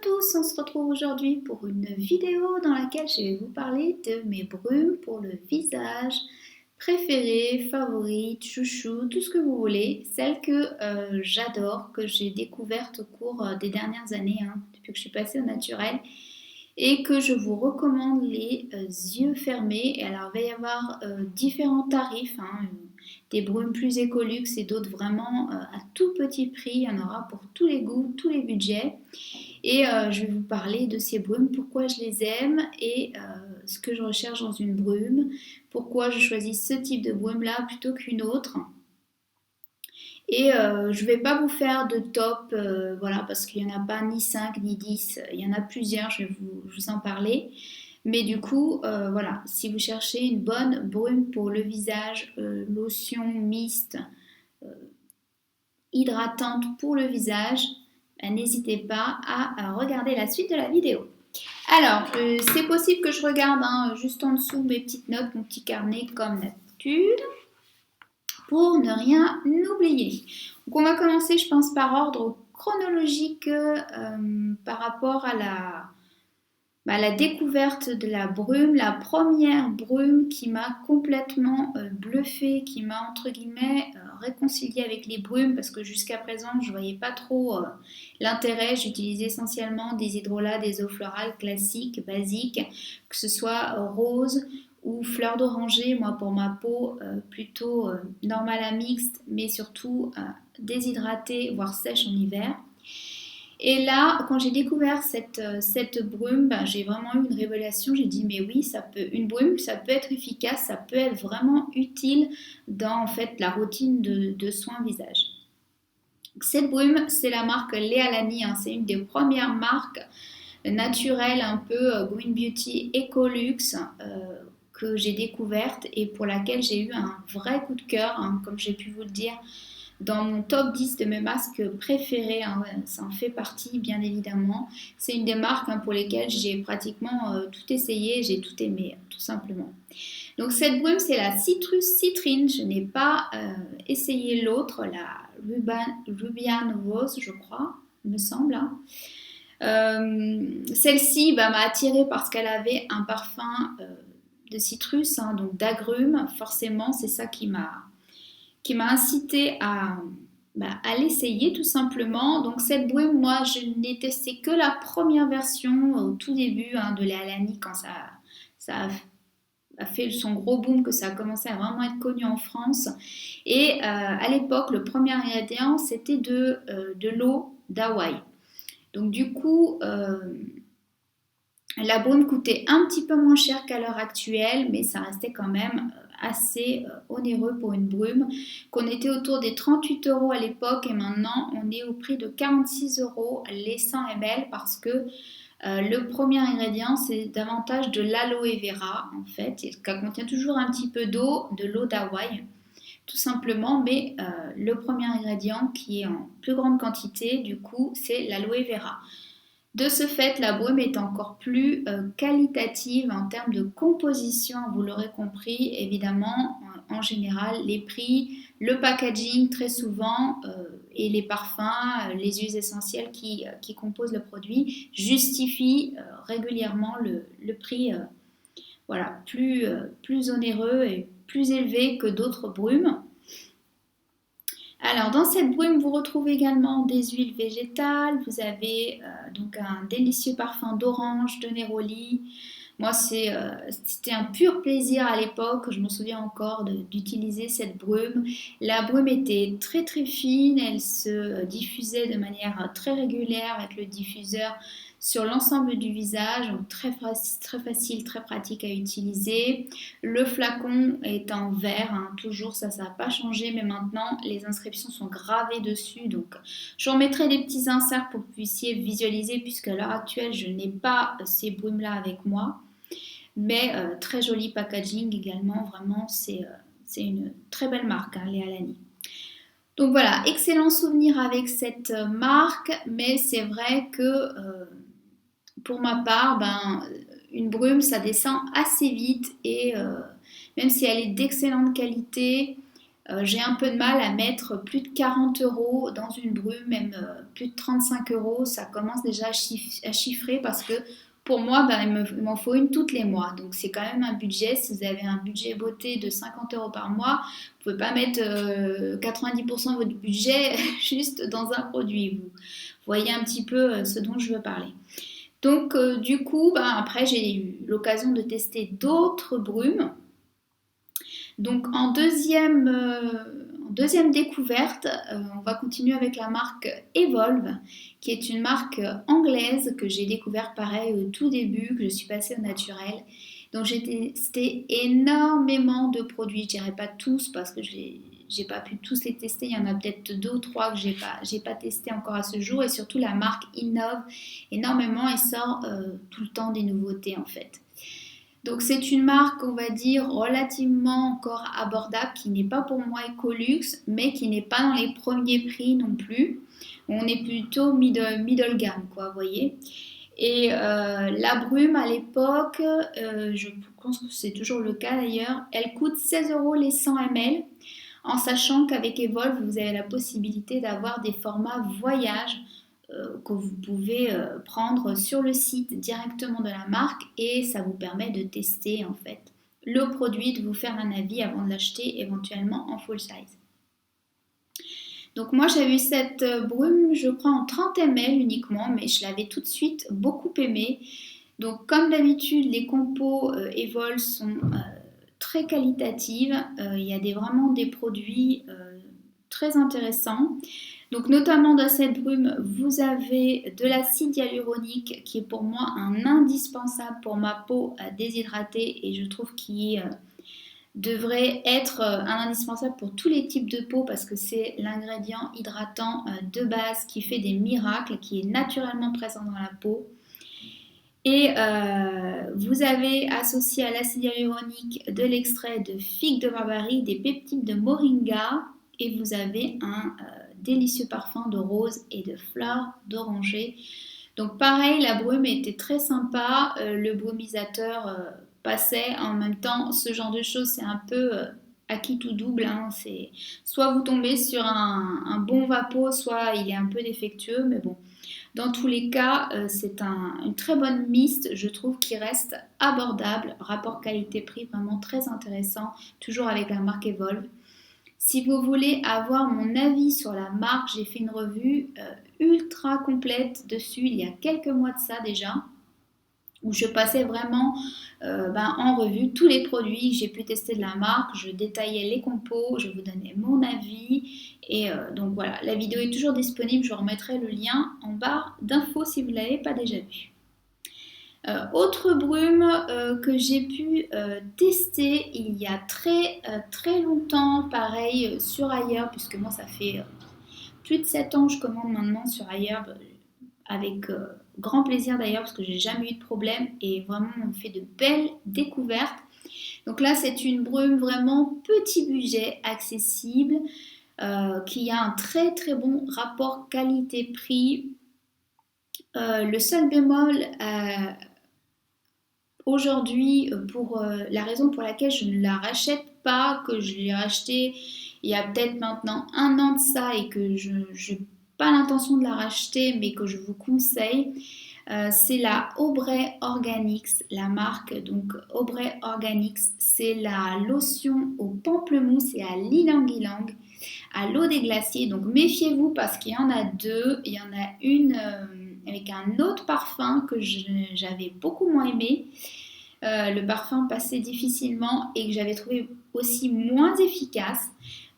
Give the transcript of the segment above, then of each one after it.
tous, on se retrouve aujourd'hui pour une vidéo dans laquelle je vais vous parler de mes brumes pour le visage préférées, favorites, chouchou, tout ce que vous voulez, celles que j'adore, que j'ai découvertes au cours des dernières années, depuis que je suis passée au naturel et que je vous recommande les yeux fermés. Et alors il va y avoir différents tarifs, des brumes plus écolux et d'autres vraiment à tout petit prix. Il y en aura pour tous les goûts, tous les budgets. Et je vais vous parler de ces brumes, pourquoi je les aime et ce que je recherche dans une brume, pourquoi je choisis ce type de brume là plutôt qu'une autre. Et je ne vais pas vous faire de top, voilà, parce qu'il n'y en a pas ni 5 ni 10, il y en a plusieurs, je vais vous en parler. Mais du coup, voilà, si vous cherchez une bonne brume pour le visage, lotion mixte, hydratante pour le visage, n'hésitez pas à regarder la suite de la vidéo. Alors, c'est possible que je regarde juste en dessous mes petites notes, mon petit carnet comme d'habitude, pour ne rien oublier. Donc on va commencer, je pense, par ordre chronologique par rapport à la découverte de la brume, la première brume qui m'a complètement bluffée, qui m'a entre guillemets réconciliée avec les brumes parce que jusqu'à présent je ne voyais pas trop l'intérêt. J'utilisais essentiellement des hydrolats, des eaux florales classiques, basiques, que ce soit rose ou fleur d'oranger, moi pour ma peau plutôt normale à mixte, mais surtout déshydratée, voire sèche en hiver. Et là, quand j'ai découvert cette brume, j'ai vraiment eu une révélation. J'ai dit, mais oui, une brume, ça peut être efficace, ça peut être vraiment utile dans en fait la routine de soins visage. Cette brume, c'est la marque Lea Lani, c'est une des premières marques naturelles, un peu Green Beauty Ecolux que j'ai découverte et pour laquelle j'ai eu un vrai coup de cœur, comme j'ai pu vous le dire. Dans mon top 10 de mes masques préférés, ça en fait partie bien évidemment. C'est une des marques pour lesquelles j'ai pratiquement tout essayé, j'ai tout aimé tout simplement. Donc cette brume c'est la Citrus Citrine, je n'ai pas essayé l'autre, la Rubian Rose je crois, il me semble. Celle-ci m'a attirée parce qu'elle avait un parfum de citrus, donc d'agrumes, forcément c'est ça qui m'a incité à l'essayer tout simplement. Donc cette brume, moi je n'ai testé que la première version au tout début de Lea Lani quand ça a fait son gros boom, que ça a commencé à vraiment être connu en France. Et à l'époque, le premier ingrédient c'était de l'eau d'Hawaï. Donc du coup, la brume coûtait un petit peu moins cher qu'à l'heure actuelle, mais ça restait quand même assez onéreux pour une brume, qu'on était autour des 38 € à l'époque et maintenant on est au prix de 46 € les 100 ml parce que le premier ingrédient c'est davantage de l'aloe vera en fait, et ça contient toujours un petit peu d'eau, de l'eau d'Hawaï tout simplement, mais le premier ingrédient qui est en plus grande quantité du coup c'est l'aloe vera. De ce fait, la brume est encore plus qualitative en termes de composition, vous l'aurez compris, évidemment, en général, les prix, le packaging très souvent et les parfums, les huiles essentielles qui composent le produit justifient régulièrement le prix plus onéreux et plus élevé que d'autres brumes. Alors dans cette brume, vous retrouvez également des huiles végétales, vous avez donc un délicieux parfum d'orange, de néroli. Moi c'était un pur plaisir à l'époque, je me souviens encore d'utiliser cette brume. La brume était très très fine, elle se diffusait de manière très régulière avec le diffuseur sur l'ensemble du visage, donc très facile, très pratique à utiliser. Le flacon est en verre, toujours ça n'a pas changé, mais maintenant les inscriptions sont gravées dessus, donc j'en mettrai des petits inserts pour que vous puissiez visualiser, puisque à l'heure actuelle je n'ai pas ces brumes là avec moi, mais très joli packaging également, vraiment c'est une très belle marque, Lea Lani. Donc voilà, excellent souvenir avec cette marque, mais c'est vrai que pour ma part, une brume, ça descend assez vite et même si elle est d'excellente qualité, J'ai un peu de mal à mettre plus de 40 € dans une brume, même plus de 35 €. Ça commence déjà à chiffrer parce que pour moi, ben, il m'en faut une toutes les mois. Donc c'est quand même un budget. Si vous avez un budget beauté de 50 € par mois, vous ne pouvez pas mettre 90% de votre budget juste dans un produit. Vous voyez un petit peu ce dont je veux parler. Donc du coup, ben, après j'ai eu l'occasion de tester d'autres brumes. Donc en deuxième découverte, on va continuer avec la marque Evolve, qui est une marque anglaise que j'ai découvert pareil au tout début, que je suis passée au naturel. Donc j'ai testé énormément de produits, je dirais pas tous parce que j'ai pas pu tous les tester, il y en a peut-être 2 ou 3 que j'ai pas testé encore à ce jour, et surtout la marque innove énormément et sort tout le temps des nouveautés en fait. Donc c'est une marque, on va dire, relativement encore abordable, qui n'est pas pour moi Ecolux, mais qui n'est pas dans les premiers prix non plus. On est plutôt middle gamme, quoi, vous voyez. Et la brume à l'époque, je pense que c'est toujours le cas d'ailleurs, elle coûte 16 € les 100 ml, en sachant qu'avec Evolve, vous avez la possibilité d'avoir des formats voyage que vous pouvez prendre sur le site directement de la marque, et ça vous permet de tester en fait le produit, de vous faire un avis avant de l'acheter éventuellement en full size. Donc moi j'ai eu cette brume, je crois en 30 ml uniquement, mais je l'avais tout de suite beaucoup aimée. Donc comme d'habitude, les compos Evol sont très qualitatives. Il y a vraiment des produits très intéressants. Donc notamment dans cette brume, vous avez de l'acide hyaluronique qui est pour moi un indispensable pour ma peau déshydratée, et je trouve qu'il devrait être un indispensable pour tous les types de peau parce que c'est l'ingrédient hydratant de base qui fait des miracles, qui est naturellement présent dans la peau. Et vous avez associé à l'acide hyaluronique de l'extrait de figue de Barbarie, des peptides de moringa, et vous avez un délicieux parfum de rose et de fleurs d'oranger. Donc pareil, la brume était très sympa, le brumisateur passait. En même temps, ce genre de choses, c'est un peu acquis tout double, hein. C'est soit vous tombez sur un bon vapeau, soit il est un peu défectueux, mais bon. Dans tous les cas, c'est une très bonne mist, je trouve, qui reste abordable, rapport qualité-prix vraiment très intéressant, toujours avec la marque Evolve. Si vous voulez avoir mon avis sur la marque, j'ai fait une revue ultra complète dessus il y a quelques mois de ça déjà, où je passais vraiment en revue tous les produits que j'ai pu tester de la marque, je détaillais les compos, je vous donnais mon avis, et donc voilà, la vidéo est toujours disponible, je remettrai le lien en barre d'infos si vous ne l'avez pas déjà vu. Autre brume que j'ai pu tester il y a très longtemps, pareil sur Ailleurs, puisque moi ça fait plus de 7 ans que je commande maintenant sur Ailleurs, avec grand plaisir d'ailleurs parce que j'ai jamais eu de problème et vraiment on fait de belles découvertes. Donc là c'est une brume vraiment petit budget, accessible, qui a un très bon rapport qualité-prix. Le seul bémol aujourd'hui, pour la raison pour laquelle je ne la rachète pas, que je l'ai rachetée il y a peut-être maintenant 1 an de ça et que je n'ai pas l'intention de la racheter mais que je vous conseille, c'est la Aubrey Organics, la marque. Donc Aubrey Organics, c'est la lotion au pamplemousse et à l'ylang-ylang, à l'eau des glaciers. Donc méfiez-vous parce qu'il y en a deux. Il y en a une avec un autre parfum que j'avais beaucoup moins aimé. Le parfum passait difficilement et que j'avais trouvé aussi moins efficace.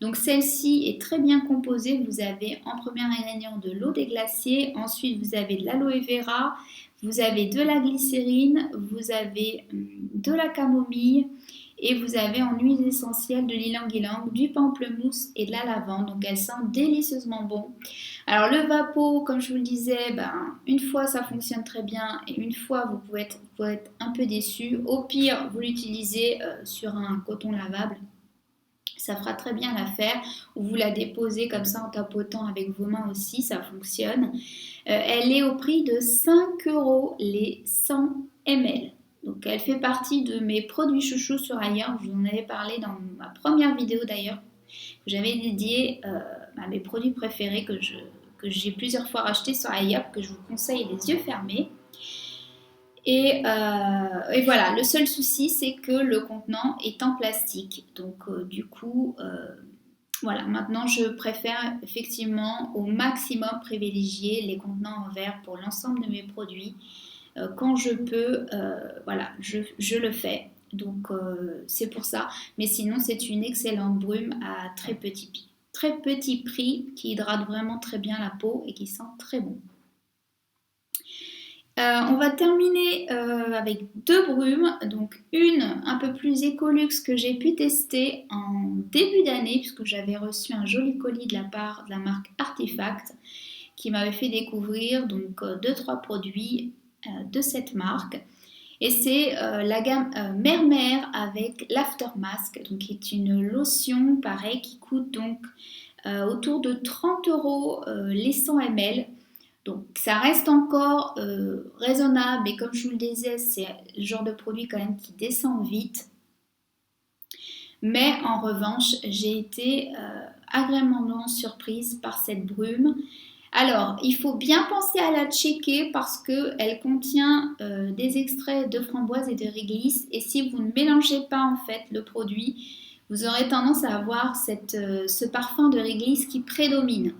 Donc celle-ci est très bien composée. Vous avez en premier ingrédient de l'eau des glaciers, ensuite vous avez de l'aloe vera, vous avez de la glycérine, vous avez de la camomille et vous avez en huile essentielle de l'ylang-ylang, du pamplemousse et de la lavande. Donc elle sent délicieusement bon. Alors le vapeau, comme je vous le disais, une fois ça fonctionne très bien et une fois vous pouvez être un peu déçu. Au pire, vous l'utilisez sur un coton lavable. Ça fera très bien l'affaire, ou vous la déposez comme ça en tapotant avec vos mains aussi, ça fonctionne. Elle est au prix de 5 € les 100 ml. Donc elle fait partie de mes produits chouchous sur Ailleurs, je vous en avais parlé dans ma première vidéo d'ailleurs. que j'avais dédié à mes produits préférés que j'ai plusieurs fois rachetés sur iHerb, que je vous conseille les yeux fermés. Et voilà, le seul souci, c'est que le contenant est en plastique. Donc, du coup, voilà, maintenant je préfère effectivement au maximum privilégier les contenants en verre pour l'ensemble de mes produits. Quand je peux, voilà, je le fais. Donc, c'est pour ça. Mais sinon, c'est une excellente brume à très petit prix qui hydrate vraiment très bien la peau et qui sent très bon. On va terminer avec deux brumes, donc une un peu plus Ecolux que j'ai pu tester en début d'année puisque j'avais reçu un joli colis de la part de la marque Artefact qui m'avait fait découvrir donc 2-3 produits de cette marque. Et c'est la gamme Mermer avec l'Aftermask, donc qui est une lotion pareil qui coûte donc autour de 30 € les 100 ml. Donc ça reste encore raisonnable, mais comme je vous le disais, c'est le genre de produit quand même qui descend vite. Mais en revanche, j'ai été agréablement surprise par cette brume. Alors, il faut bien penser à la checker parce qu'elle contient des extraits de framboise et de réglisse. Et si vous ne mélangez pas en fait le produit, vous aurez tendance à avoir ce parfum de réglisse qui prédomine.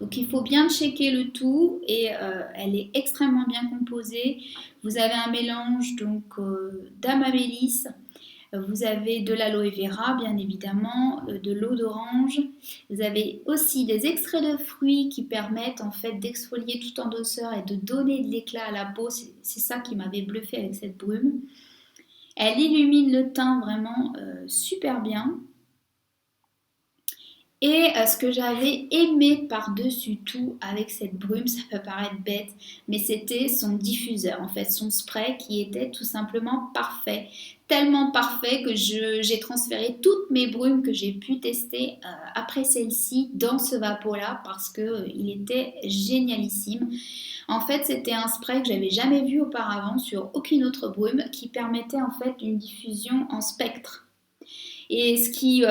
Donc il faut bien checker le tout et elle est extrêmement bien composée. Vous avez un mélange donc d'amamélis, vous avez de l'aloe vera bien évidemment, de l'eau d'orange. Vous avez aussi des extraits de fruits qui permettent en fait d'exfolier tout en douceur et de donner de l'éclat à la peau. C'est ça qui m'avait bluffé avec cette brume. Elle illumine le teint vraiment super bien. Et ce que j'avais aimé par-dessus tout avec cette brume, ça peut paraître bête, mais c'était son diffuseur, en fait, son spray qui était tout simplement parfait. Tellement parfait que j'ai transféré toutes mes brumes que j'ai pu tester après celle-ci dans ce vapeau-là parce qu'il était génialissime. En fait, c'était un spray que j'avais jamais vu auparavant sur aucune autre brume qui permettait en fait une diffusion en spectre. Et ce qui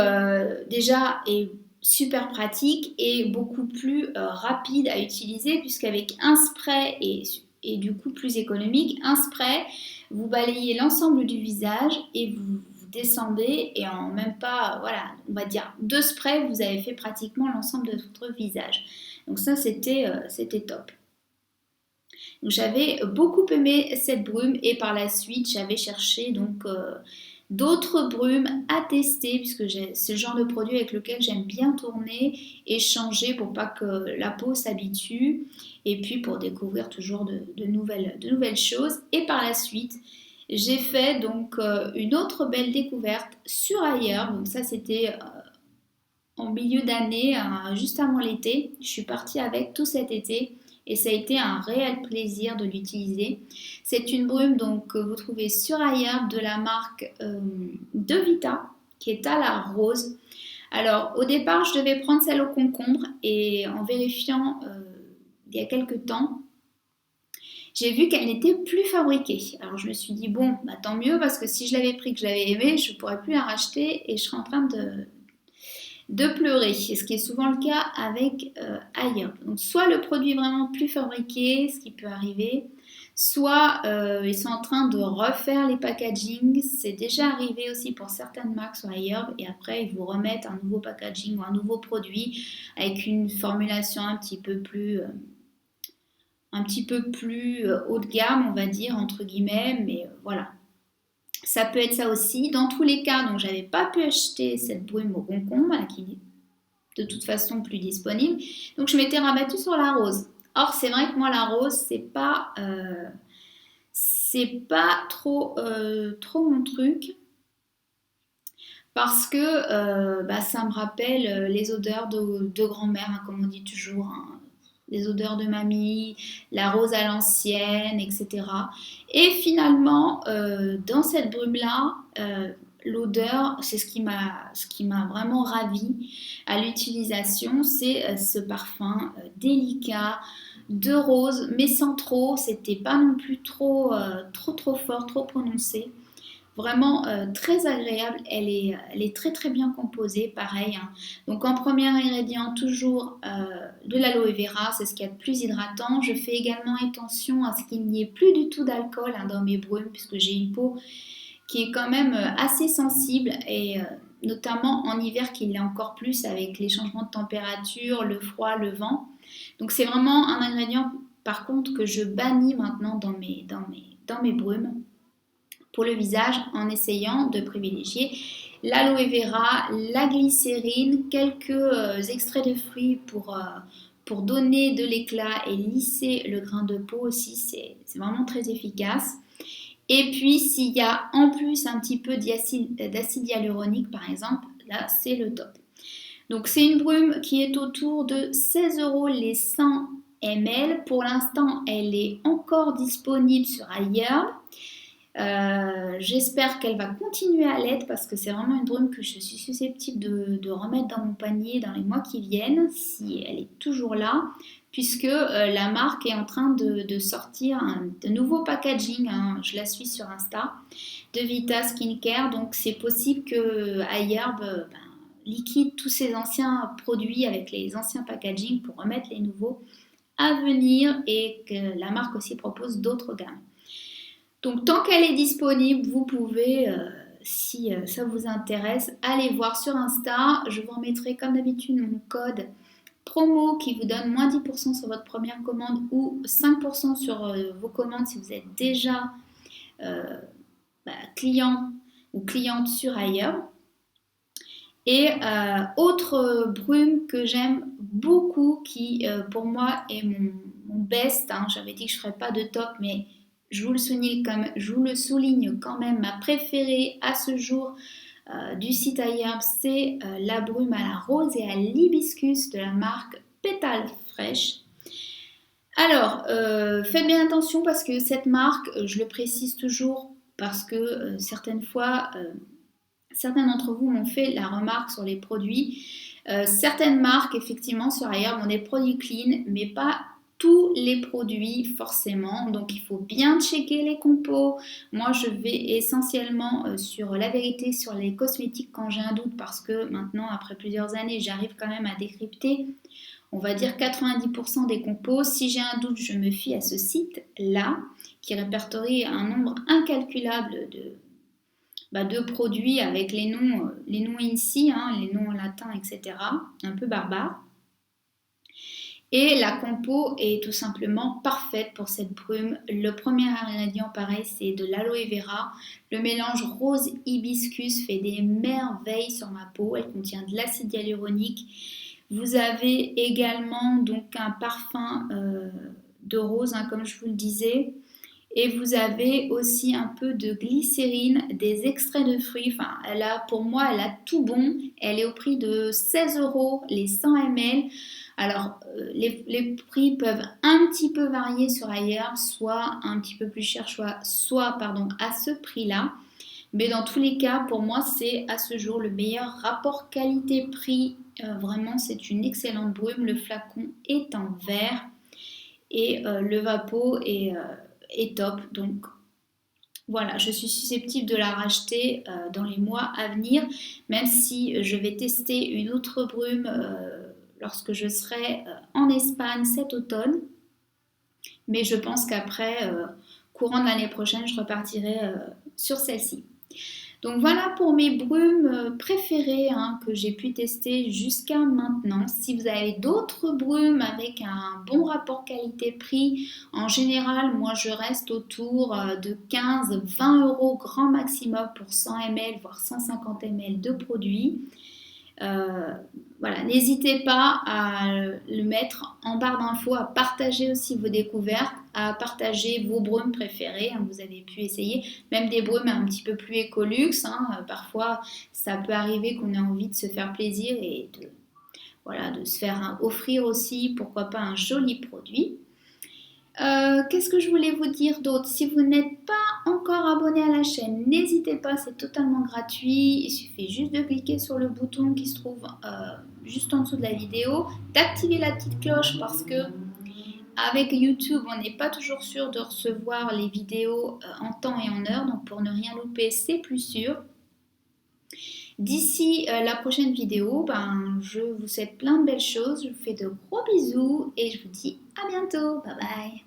déjà est super pratique et beaucoup plus rapide à utiliser puisqu'avec un spray et du coup plus économique, un spray, vous balayez l'ensemble du visage et vous descendez et en même pas, voilà, on va dire 2 sprays, vous avez fait pratiquement l'ensemble de votre visage. Donc ça, c'était top. Donc j'avais beaucoup aimé cette brume et par la suite, j'avais cherché donc d'autres brumes à tester puisque c'est le genre de produit avec lequel j'aime bien tourner et changer pour pas que la peau s'habitue et puis pour découvrir toujours de nouvelles choses. Et par la suite, j'ai fait donc une autre belle découverte sur iHerb. Donc ça c'était en milieu d'année, juste avant l'été. Je suis partie avec tout cet été. Et ça a été un réel plaisir de l'utiliser. C'est une brume donc, que vous trouvez sur iHerb de la marque Devita, qui est à la rose. Alors au départ, je devais prendre celle au concombre et en vérifiant il y a quelques temps, j'ai vu qu'elle n'était plus fabriquée. Alors je me suis dit bon, bah, tant mieux parce que si je l'avais pris, que je l'avais aimé, je ne pourrais plus la racheter et je serais en train de pleurer, ce qui est souvent le cas avec iHerb. Donc soit le produit est vraiment plus fabriqué, ce qui peut arriver, soit ils sont en train de refaire les packaging. C'est déjà arrivé aussi pour certaines marques sur iHerb et après ils vous remettent un nouveau packaging ou un nouveau produit avec une formulation un petit peu plus haut de gamme, on va dire, entre guillemets, mais voilà. Ça peut être ça aussi. Dans tous les cas, donc j'avais pas pu acheter cette brume au concombre qui est de toute façon plus disponible. Donc je m'étais rabattue sur la rose. Or c'est vrai que moi la rose c'est pas trop mon truc parce que ça me rappelle les odeurs de grand-mère, hein, comme on dit toujours. Hein. Les odeurs de mamie, la rose à l'ancienne, etc. Et finalement, dans cette brume-là, l'odeur, c'est ce qui m'a vraiment ravie à l'utilisation, c'est ce parfum délicat de rose, mais sans trop. C'était pas non plus trop fort, trop prononcé. Vraiment très agréable, elle est très très bien composée, pareil, hein. Donc en premier ingrédient, toujours de l'aloe vera, c'est ce qu'il y a de plus hydratant. Je fais également attention à ce qu'il n'y ait plus du tout d'alcool dans mes brumes, puisque j'ai une peau qui est quand même assez sensible, et notamment en hiver qu'il l'est encore plus avec les changements de température, le froid, le vent. Donc c'est vraiment un ingrédient par contre que je bannis maintenant dans mes brumes pour le visage, en essayant de privilégier l'aloe vera, la glycérine, quelques extraits de fruits pour donner de l'éclat et lisser le grain de peau aussi, c'est vraiment très efficace. Et puis s'il y a en plus un petit peu d'acide hyaluronique par exemple, là c'est le top. Donc c'est une brume qui est autour de 16 € les 100 ml. Pour l'instant elle est encore disponible sur iHerb. J'espère qu'elle va continuer à l'être parce que c'est vraiment une brume que je suis susceptible de remettre dans mon panier dans les mois qui viennent, si elle est toujours là, puisque la marque est en train de sortir de nouveaux packaging, hein. Je la suis sur Insta, de Vita Skincare, donc c'est possible que iHerb liquide tous ses anciens produits avec les anciens packaging pour remettre les nouveaux à venir, et que la marque aussi propose d'autres gammes. Donc tant qu'elle est disponible, vous pouvez, si ça vous intéresse, aller voir sur Insta. Je vous remettrai comme d'habitude mon code promo qui vous donne moins 10% sur votre première commande ou 5% sur vos commandes si vous êtes déjà client ou cliente sur iHerb. Et autre brume que j'aime beaucoup, qui pour moi est mon best, hein. J'avais dit que je ne ferais pas de top, mais je vous le souligne quand même, ma préférée à ce jour du site iHerb, c'est la brume à la rose et à l'hibiscus de la marque Pétale Fraîche. Alors, faites bien attention parce que cette marque, je le précise toujours parce que certaines fois, certains d'entre vous m'ont fait la remarque sur les produits. Certaines marques, effectivement, sur iHerb ont des produits clean, mais pas tous les produits forcément. Donc, il faut bien checker les compos. Moi, je vais essentiellement sur la vérité sur les cosmétiques quand j'ai un doute, parce que maintenant, après plusieurs années, j'arrive quand même à décrypter, on va dire 90% des compos. Si j'ai un doute, je me fie à ce site-là, qui répertorie un nombre incalculable de produits avec les noms INSI, hein, les noms latins, etc. Un peu barbares. Et la compo est tout simplement parfaite pour cette brume. Le premier ingrédient, pareil, c'est de l'aloe vera. Le mélange rose hibiscus fait des merveilles sur ma peau. Elle contient de l'acide hyaluronique. Vous avez également donc un parfum de rose, hein, comme je vous le disais. Et vous avez aussi un peu de glycérine, des extraits de fruits. Enfin, pour moi, elle a tout bon. Elle est au prix de 16 € les 100 ml. Alors, les prix peuvent un petit peu varier sur iHerb, soit un petit peu plus cher, soit à ce prix-là. Mais dans tous les cas, pour moi, c'est à ce jour le meilleur rapport qualité-prix. Vraiment, c'est une excellente brume. Le flacon est en verre et le vapeau est top. Donc voilà, je suis susceptible de la racheter dans les mois à venir, même si je vais tester une autre brume lorsque je serai en Espagne cet automne. Mais je pense qu'après, courant de l'année prochaine, je repartirai sur celle-ci. Donc voilà pour mes brumes préférées, hein, que j'ai pu tester jusqu'à maintenant. Si vous avez d'autres brumes avec un bon rapport qualité-prix, en général, moi je reste autour de 15-20 € grand maximum pour 100 ml, voire 150 ml de produits. Voilà, n'hésitez pas à le mettre en barre d'infos, à partager aussi vos découvertes, à partager vos brumes préférées, hein, vous avez pu essayer, même des brumes un petit peu plus écoluxe, hein, parfois ça peut arriver qu'on ait envie de se faire plaisir et de se faire offrir aussi, pourquoi pas, un joli produit. Qu'est-ce que je voulais vous dire d'autre? Si vous n'êtes pas encore abonné à la chaîne, n'hésitez pas, c'est totalement gratuit. Il suffit juste de cliquer sur le bouton qui se trouve juste en dessous de la vidéo, d'activer la petite cloche parce que avec YouTube, on n'est pas toujours sûr de recevoir les vidéos en temps et en heure, donc pour ne rien louper, c'est plus sûr. D'ici la prochaine vidéo, je vous souhaite plein de belles choses, je vous fais de gros bisous et je vous dis à bientôt. Bye bye.